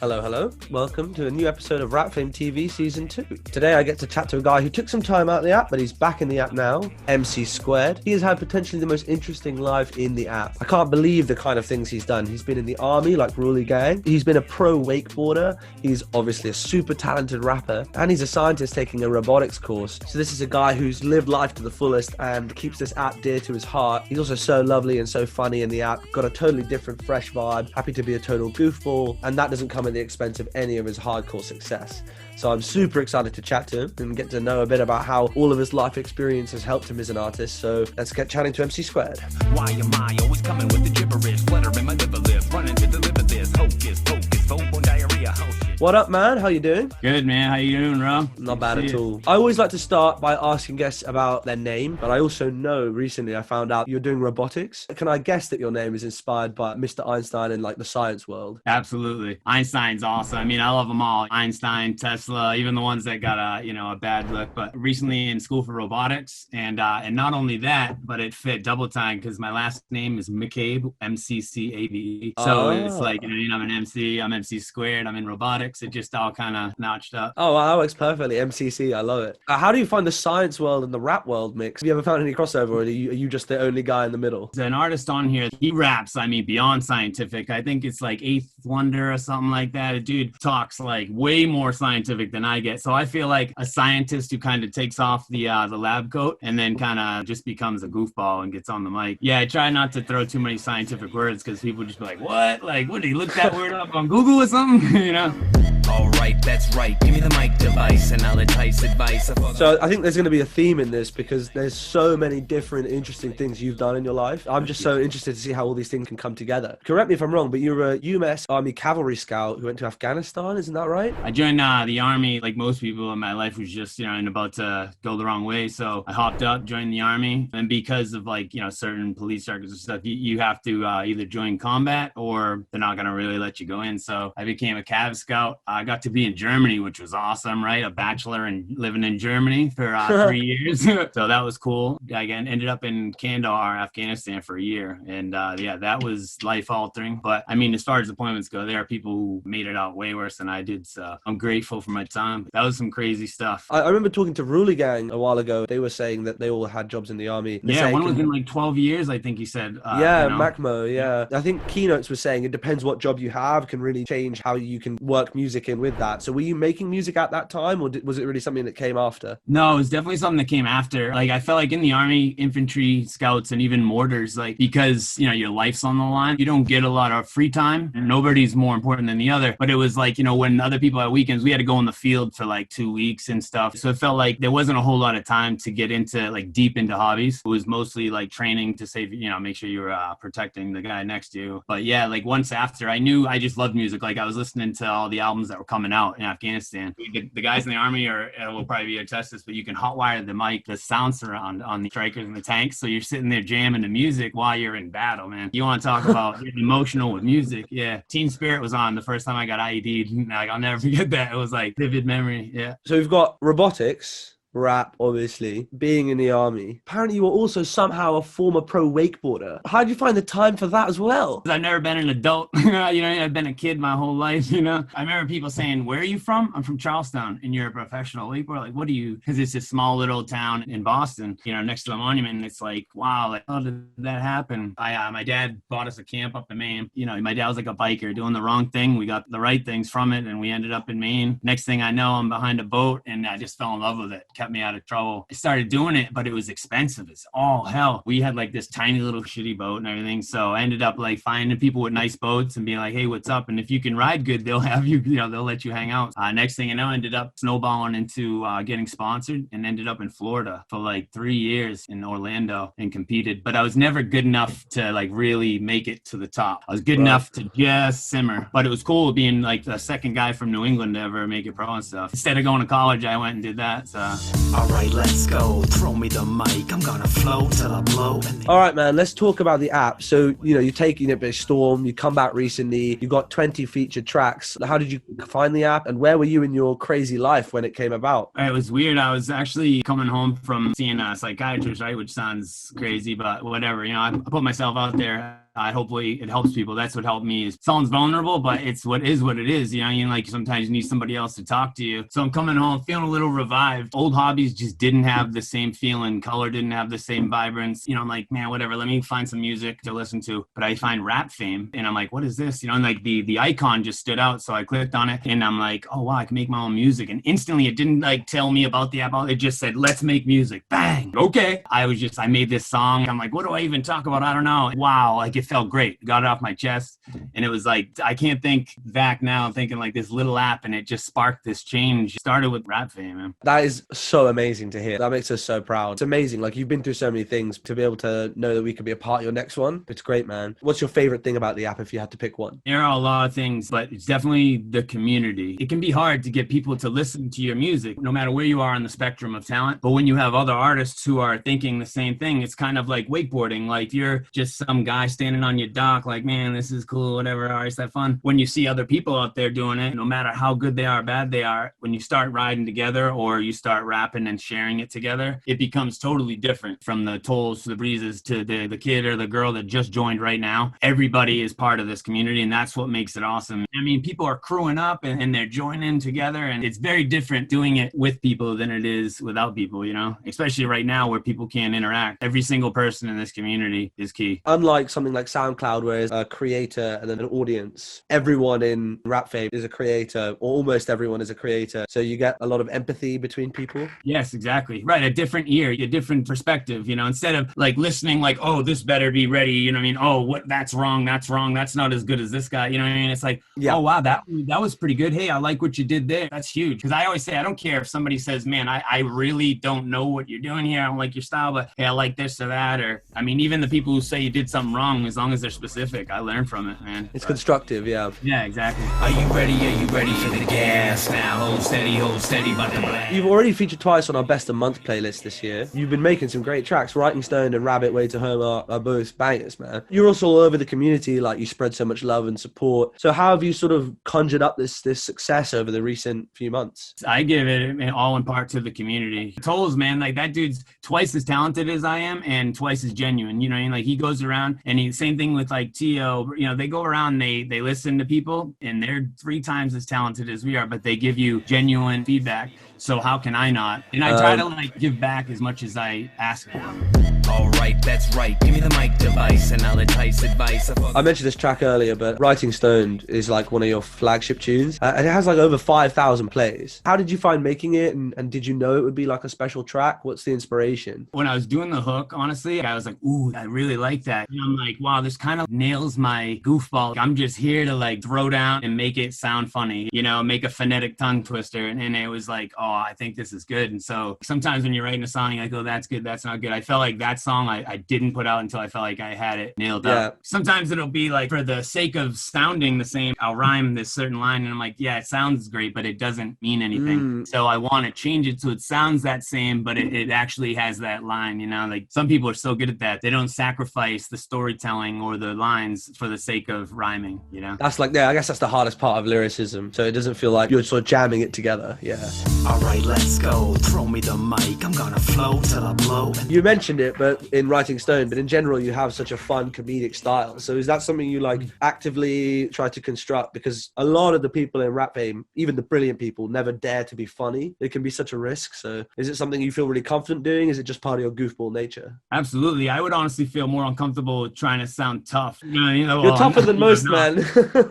Hello, hello. Welcome to a new episode of Rap Fame TV Season 2. Today I get to chat to a guy who took some time out of the app, but he's back in the app now, Se.2. He has had potentially the most interesting life in the app. I can't believe the kind of things he's done. He's been in the army like Ruley Gang. He's been a pro wakeboarder. He's obviously a super talented rapper. And he's a scientist taking a robotics course. So this is a guy who's lived life to the fullest and keeps this app dear to his heart. He's also so lovely and so funny in the app. Got a totally different, fresh vibe. Happy to be a total goofball. And that doesn't come at the expense of any of his hardcore success. So I'm super excited to chat to him and get to know a bit about how all of his life experience has helped him as an artist. So let's get chatting to Se.2. Why am I always coming with the gibberish? Flutter in my liver lips, running to deliver this. Hocus pocus, phone diarrhea. Oh shit. What up, man? How you doing? Good, man. How you doing, bro? Not bad at all. I always like to start by asking guests about their name, but I also know recently I found out you're doing robotics. Can I guess that your name is inspired by Mr. Einstein in like the science world? Absolutely. Einstein's awesome. I mean, I love them all. Einstein, Tesla, even the ones that got a bad look. But recently in school for robotics, and not only that, but it fit double time because my last name is McCabe, MCCABE. So it's like, I'm an MC, I'm MC2, I'm in robotics. It just all kind of notched up. Oh, wow, that works perfectly. MCC, I love it. How do you find the science world and the rap world mix? Have you ever found any crossover, or are you just the only guy in the middle? There's an artist on here, he raps, beyond scientific. I think it's like Eighth Wonder or something like that. A dude talks like way more scientific than I get. So I feel like a scientist who kind of takes off the lab coat and then kind of just becomes a goofball and gets on the mic. Yeah, I try not to throw too many scientific words because people just be like, what? Like, what, did he look that word up on Google or something? All right, that's right. Give me the mic device and I'll entice advice. So I think there's going to be a theme in this because there's so many different interesting things you've done in your life. I'm just so interested to see how all these things can come together. Correct me if I'm wrong, but you're a US Army Cavalry scout who went to Afghanistan, isn't that right? I joined the Army like most people in my life was just, and about to go the wrong way. So I hopped up, joined the Army. And because of certain police circuits and stuff, you have to either join combat or they're not going to really let you go in. So I became a Cav scout. I got to be in Germany, which was awesome, right? A bachelor and living in Germany for 3 years. So that was cool. I ended up in Kandahar, Afghanistan for a year. And that was life altering. But as far as deployments go, there are people who made it out way worse than I did. So I'm grateful for my time. That was some crazy stuff. I remember talking to Ruley Gang a while ago. They were saying that they all had jobs in the Army. One was in like 12 years, I think he said. Macmo, yeah. I think Keynotes was saying it depends what job you have can really change how you can work music in with that. So were you making music at that time, or was it really something that came after? No, it was definitely something that came after. Like I felt like in the Army, infantry, scouts, and even mortars, like because your life's on the line, you don't get a lot of free time. Nobody's more important than the other. But it was like, when other people had weekends, we had to go in the field for like 2 weeks and stuff. So it felt like there wasn't a whole lot of time to get into like deep into hobbies. It was mostly like training to save, make sure you were protecting the guy next to you. But yeah, like once after, I knew I just loved music. Like I was listening to all the albums that were coming out in Afghanistan. The guys in the Army will probably be attest to this, but you can hotwire the mic, the sound surround on the strikers and the tanks. So you're sitting there jamming the music while you're in battle, man. You want to talk about getting emotional with music. Yeah. Teen Spirit was on the first time I got IED'd. Like, I'll never forget that. It was like vivid memory. Yeah. So we've got robotics, rap, obviously, being in the Army. Apparently you were also somehow a former pro wakeboarder. How did you find the time for that as well? I've never been an adult. I've been a kid my whole life, I remember people saying, where are you from? I'm from Charlestown. And you're a professional wakeboarder? Like, what do you? Because it's a small little town in Boston, next to a monument. And it's like, wow, like, how did that happen? My dad bought us a camp up in Maine. My dad was like a biker doing the wrong thing. We got the right things from it and we ended up in Maine. Next thing I know, I'm behind a boat and I just fell in love with it. Kept me out of trouble. I started doing it, but it was expensive as all hell. We had like this tiny little shitty boat and everything. So I ended up like finding people with nice boats and being like, hey, what's up? And if you can ride good, they'll have you, they'll let you hang out. Next thing you know, I ended up snowballing into getting sponsored and ended up in Florida for like 3 years in Orlando and competed. But I was never good enough to like really make it to the top. I was good enough to just simmer. But it was cool being like the second guy from New England to ever make it pro and stuff. Instead of going to college, I went and did that. So. All right, let's go. Throw me the mic. I'm gonna flow till I blow. All right, man. Let's talk about the app. So, you're taking it by storm. You come back recently. You got 20 featured tracks. How did you find the app, and where were you in your crazy life when it came about? It was weird. I was actually coming home from seeing a psychiatrist, right? Which sounds crazy, but whatever. I put myself out there. Hopefully it helps people. That's what helped me. It sounds vulnerable, but it's what it is. You know, like sometimes you need somebody else to talk to you. So I'm coming home feeling a little revived. Old hobbies just didn't have the same feeling. Color didn't have the same vibrance. You know, I'm like, man, whatever. Let me find some music to listen to. But I find Rap Fame, and I'm like, what is this? You know, and like the icon just stood out. So I clicked on it, and I'm like, oh wow, I can make my own music. And instantly, it didn't like tell me about the app. It just said, let's make music. Bang. Okay. I made this song. I'm like, what do I even talk about? I don't know. Wow. Like it felt great. Got it off my chest. And it was like, I can't think back now. I'm thinking like this little app, and it just sparked this change. Started with Rap Fame, man. That is so amazing to hear. That makes us so proud. It's amazing. Like you've been through so many things to be able to know that we could be a part of your next one. It's great, man. What's your favorite thing about the app if you had to pick one? There are a lot of things, but it's definitely the community. It can be hard to get people to listen to your music, no matter where you are on the spectrum of talent. But when you have other artists who are thinking the same thing, it's kind of like wakeboarding. Like you're just some guy standing on your dock, like, man, this is cool, whatever. All right, it's that fun. When you see other people out there doing it, no matter how good they are, bad they are, when you start riding together or you start rapping and sharing it together, it becomes totally different. From the Tolls to the Breezes to the kid or the girl that just joined right now, everybody is part of this community, and that's what makes it awesome. I mean, people are crewing up and they're joining together, and it's very different doing it with people than it is without people, you know, especially right now where people can't interact. Every single person in this community is key. Unlike something like SoundCloud, where it's a creator and then an audience, everyone in Rap Fame is a creator, or almost everyone is a creator. So you get a lot of empathy between people. Yes, exactly. Right. A different ear, a different perspective, you know, instead of like listening like, oh, this better be ready. You know what I mean? Oh, what? That's wrong. That's not as good as this guy. You know what I mean? It's like, oh, wow, that was pretty good. Hey, I like what you did there. That's huge. Because I always say, I don't care if somebody says, man, I really don't know what you're doing here. I don't like your style, but hey, I like this or that. Or, I mean, even the people who say you did something wrong, as long as they're specific, I learn from it, man. It's constructive, yeah. Yeah, exactly. Are you ready? Are you ready for the gas? Now hold steady, but the blast. You've already featured twice on our Best of Month playlist this year. You've been making some great tracks. Writing Stone and Rabbit Way to Home are both bangers, man. You're also all over the community, like you spread so much love and support. So how have you sort of conjured up this success over the recent few months? I give it all in part to the community. Tolls, man, like that dude's twice as talented as I am and twice as genuine. You know what I mean? Like he goes around and same thing with like T.O., you know, they go around, they listen to people and they're 3 times as talented as we are, but they give you genuine feedback. So how can I not? And I try to like give back as much as I ask for. All right, that's right. Give me the mic device and I'll entice advice. I mentioned this track earlier, but Writing Stoned is like one of your flagship tunes. And it has like over 5,000 plays. How did you find making it? And did you know it would be like a special track? What's the inspiration? When I was doing the hook, honestly, I was like, ooh, I really like that. And I'm like, wow, this kind of nails my goofball. I'm just here to like throw down and make it sound funny, you know, make a phonetic tongue twister. And it was like, oh, I think this is good. And so sometimes when you're writing a song, I go, that's good, that's not good. I felt like that song I didn't put out until I felt like I had it nailed up. Sometimes it'll be like, for the sake of sounding the same, I'll rhyme this certain line and I'm like, yeah, it sounds great, but it doesn't mean anything. So I want to change it so it sounds that same, but it actually has that line, you know, like some people are so good at that. They don't sacrifice the storytelling or the lines for the sake of rhyming, you know? That's like, yeah, I guess that's the hardest part of lyricism. So it doesn't feel like you're sort of jamming it together. Yeah. All right, let's go. Throw me the mic. I'm gonna flow till I blow. You mentioned it, but in Writing Stone, but in general, you have such a fun comedic style. So is that something you like actively try to construct? Because a lot of the people in Rap Fame, even the brilliant people, never dare to be funny. It can be such a risk. So is it something you feel really confident doing? Is it just part of your goofball nature? Absolutely. I would honestly feel more uncomfortable trying to sound tough. You're tougher than most, man.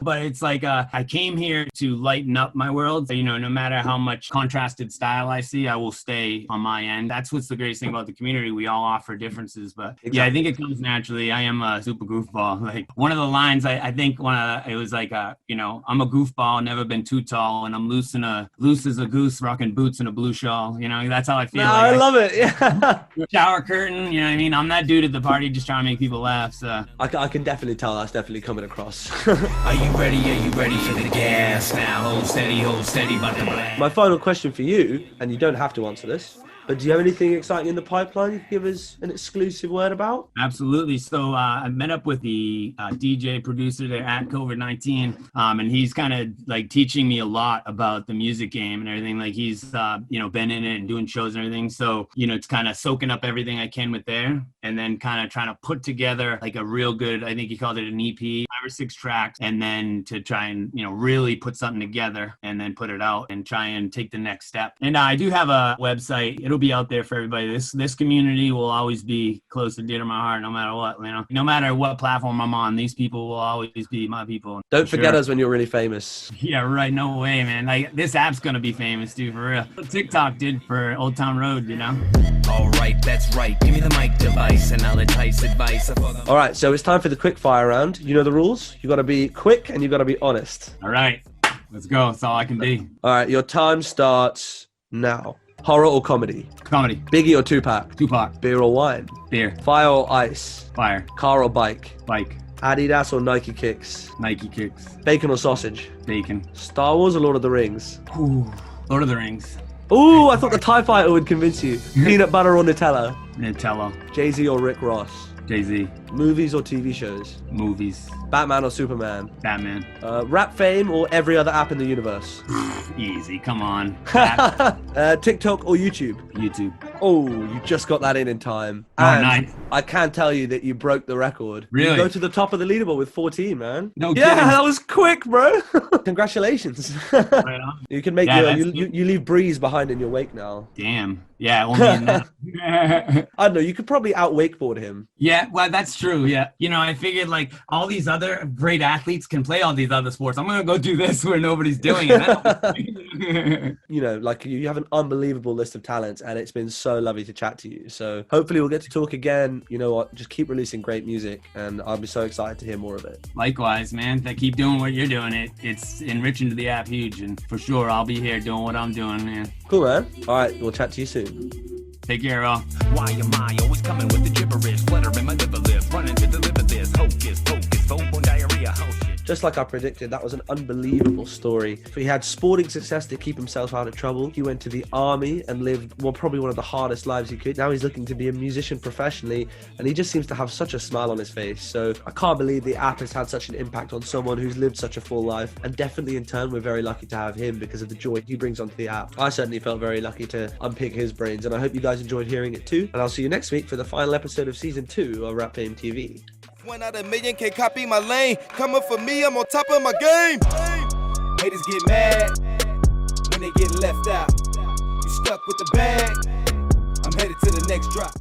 But it's like I came here to lighten up my world. So, you know, no matter how much contrasted style I see, I will stay on my end. That's what's the greatest thing about the community. We all offer differences, but yeah, I think it comes naturally. I am a super goofball. Like one of the lines, I think it was like, you know, I'm a goofball, never been too tall, and I'm loose as a goose, rocking boots and a blue shawl. You know, that's how I feel. No, I love it. Yeah. Shower curtain. You know what I mean? I'm that dude at the party just trying to make people laugh. So I can definitely tell that's definitely coming across. Are you ready? Are you ready for the gas? Now hold steady, but the blast. My final question for you, and you don't have to answer this. But do you have anything exciting in the pipeline you can give us an exclusive word about? Absolutely. So I met up with the DJ producer there at COVID-19, and he's kind of like teaching me a lot about the music game and everything. Like he's, been in it and doing shows and everything. So, it's kind of soaking up everything I can with there, and then kind of trying to put together like a real good, I think he called it an EP, 5 or 6 tracks, and then to try and, really put something together and then put it out and try and take the next step. And I do have a website. It'll be out there for everybody. This community will always be close and dear to my heart, no matter what, no matter what platform I'm on. These people will always be my people. Don't forget us when you're really famous. Yeah, right. No way, man. Like this app's gonna be famous, dude, for real. What TikTok did for Old Town Road, All right, that's right. Give me the mic device and I'll entice advice. All right, so it's time for the quick fire round. You know the rules. You got to be quick and you got to be honest. All right, let's go. That's all I can be. All right, your time starts now. Horror or comedy? Comedy. Biggie or Tupac? Tupac. Beer or wine? Beer. Fire or ice? Fire. Car or bike? Bike. Adidas or Nike kicks? Nike kicks. Bacon or sausage? Bacon. Star Wars or Lord of the Rings? Ooh, Lord of the Rings. Ooh, I thought the TIE Fighter would convince you. Peanut butter or Nutella? Nutella. Jay-Z or Rick Ross? Jay-Z. Movies or TV shows? Movies. Batman or Superman? Batman. Rap Fame or every other app in the universe? Easy, come on. TikTok or YouTube? YouTube. Oh, you just got that in time. Oh, And nice. I can tell you that you broke the record. Really? You go to the top of the leaderboard with 14, man. No Yeah, kidding. that was quick, bro. Congratulations. Right on. You can make Yeah, you leave Breeze behind in your wake now. Damn. Yeah, only enough. I don't know, you could probably out wakeboard him. Yeah, well, that's true. Yeah. I figured like all these other great athletes can play all these other sports. I'm going to go do this where nobody's doing it. You have an unbelievable list of talents and it's been so lovely to chat to you. So hopefully we'll get to talk again. You know what? Just keep releasing great music and I'll be so excited to hear more of it. Likewise, man. Keep doing what you're doing. It's enriching to the app huge. And for sure, I'll be here doing what I'm doing, man. Cool, man. All right. We'll chat to you soon. Take care, all. Why am I always coming with the gibberish? Fluttering my liver lips, running to deliver this. Hocus pocus, phone diarrhea, oh shit. Just like I predicted, that was an unbelievable story. He had sporting success to keep himself out of trouble. He went to the army and lived, probably one of the hardest lives he could. Now he's looking to be a musician professionally, and he just seems to have such a smile on his face. So I can't believe the app has had such an impact on someone who's lived such a full life. And definitely in turn, we're very lucky to have him because of the joy he brings onto the app. I certainly felt very lucky to unpick his brains, and I hope you guys enjoyed hearing it too. And I'll see you next week for the final episode of season 2 of Rap Fame TV. 1 out of a million can't copy my lane. Coming for me, I'm on top of my game. Haters get mad when they get left out. You stuck with the bag. I'm headed to the next drop.